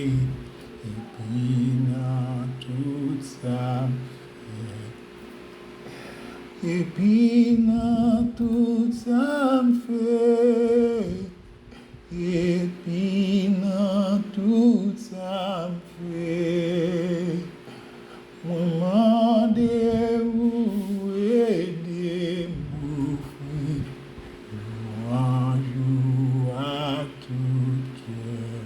et puis dans tout ça, et puis dans tout ça me fait, et puis dans tout ça me fait, moi demandez-vous aider mon fruit, louange à tout cœur.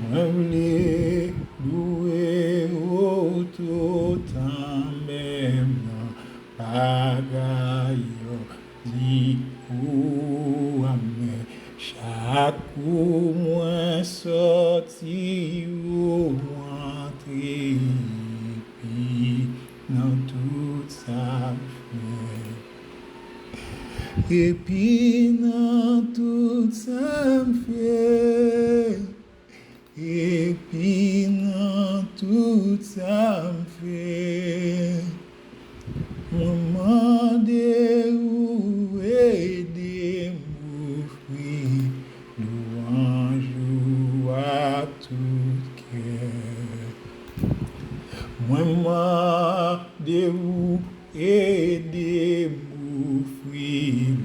Moi voulais louer autant même bagaille dit ou amé chaque coup moi sorti ou entré puis dans tout ça fait et puis dans tout ça fait et puis dans tout ça me fait, moment de où aider mon fruit, louange à tout cœur. Moment de où aider mon fruit,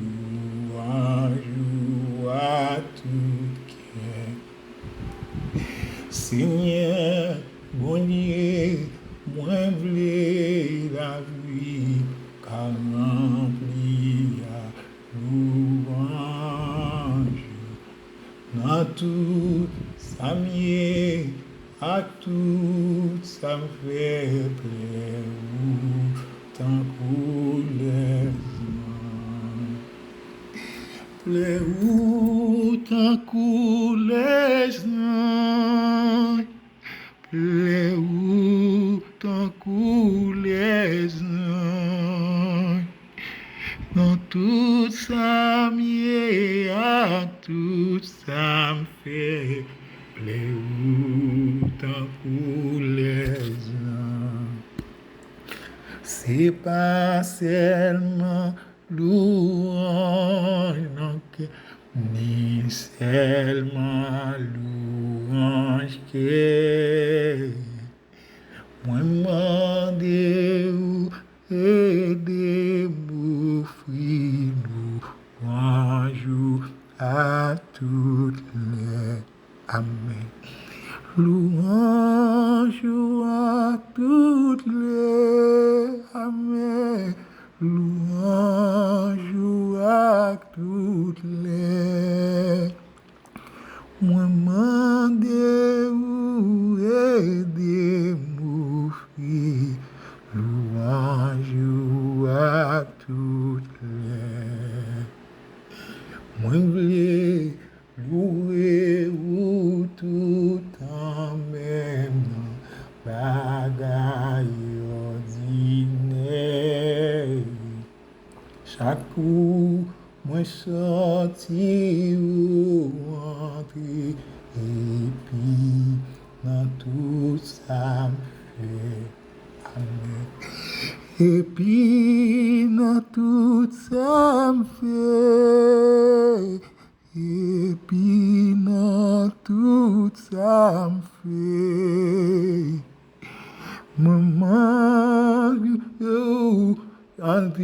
louange à tout cœur. Seigneur, bon Dieu, moi voulais la vie, car rempli à louange. Dans tout ça m'y à tout ça me fait plaisir, tant que les Pleu tant que les anges, pleu tant que les anges, dans tout ça m'y à tout ça me fait, pleu tant que les anges. C'est pas seulement louange, non, ni seulement louange que moi demande aider mon fruit, louange à toutes les. Amen. Louange à toutes les. Amen. Louange à toutes les. Moi demandez-vous aider mon fruit. Louange à toutes les. Moi voulais louer ou tout en même bagaille ordinaire. Chaque coup, moi sorti ou entré, et puis dans tout ça me fait. Amen. Et puis dans tout ça me fait, et puis dans tout ça me fait, maman, entre,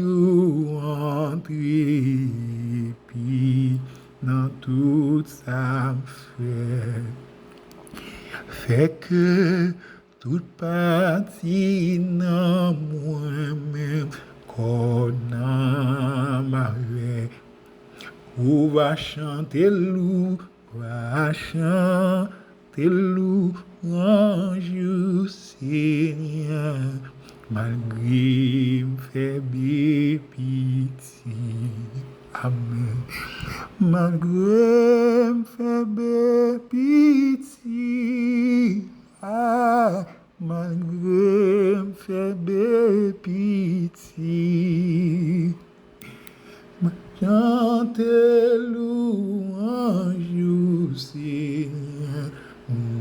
et puis dans tout ça me fait que toute partie dans moi-même qu'on a ma vie. Ou va chanter louange Seigneur, malgré me faible pitié. Amen. Malgré me faible pitié. Ah, malgré me faible pitié. Chante louange Seigneur,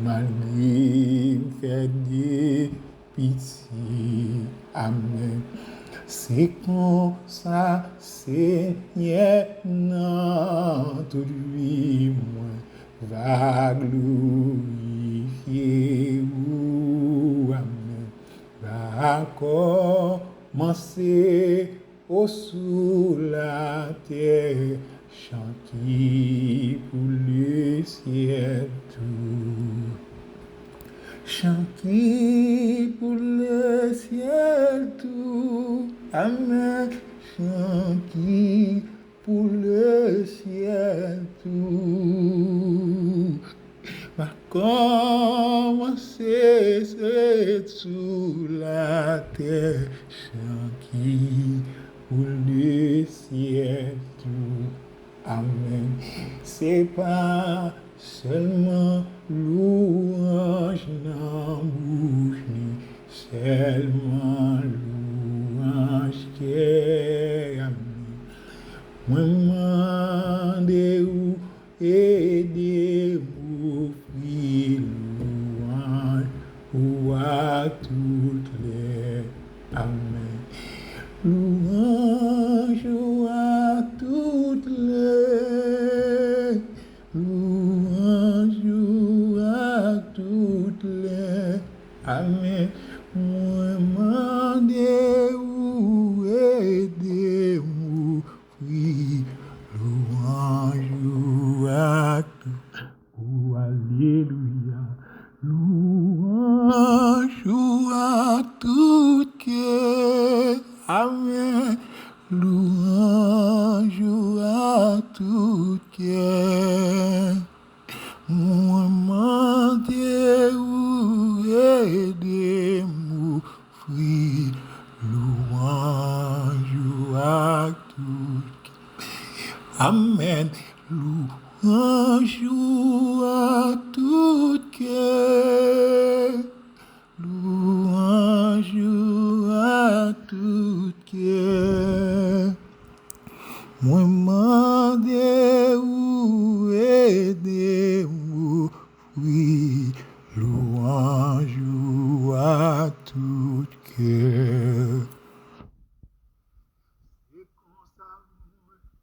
malgré me fait des pitié. Amen. C'est comme ça, Seigneur, dans toute vie, moi, va glorifier ou amen, va commencer au sous la terre, chant qui pour le ciel tout. Chant qui pour le ciel tout, amen, chant qui pour le ciel tout. Va commencer sous la terre, chant qui pour le ciel tout. Amen. C'est pas seulement louange dans bouche, seulement louange qui est. Amen. Moi demande ou aidez-vous, puis louange ou à toutes les. Amen. Louange à toutes les, louange à toutes les, amen. Moi mandez ou aidez-moi, oui, louange à toutes, oh alléluia, louange à toutes les. Amen. Louange à tout cœur. Moi mandez ou aidez-moi, oui. Louange à tout cœur. Amen. Louange à tout cœur. Louange à tout cœur. Moi mandez ou aidez-moi, oui, louange à tout cœur. Et quand ça me vient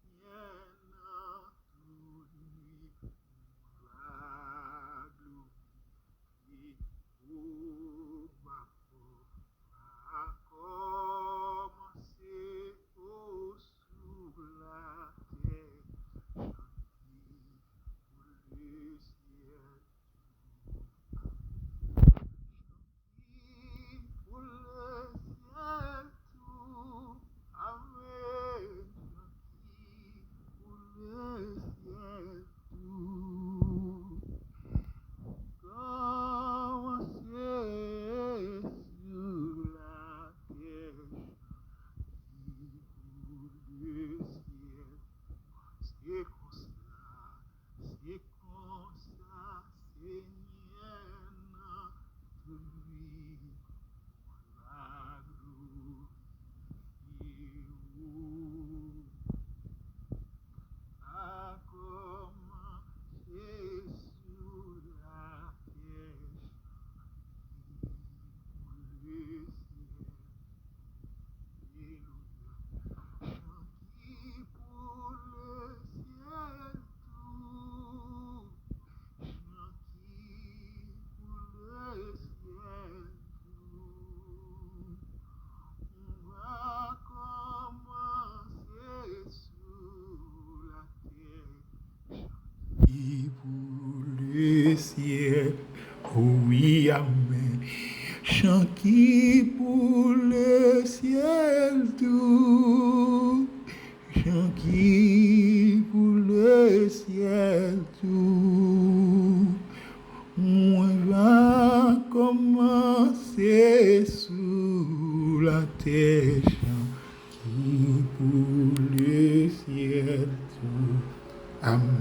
le ciel, oui, amen. Chant qui pour le ciel tout, chant qui pour le ciel tout. Moi va commencer sous la terre, chant qui pour le ciel tout. Amen.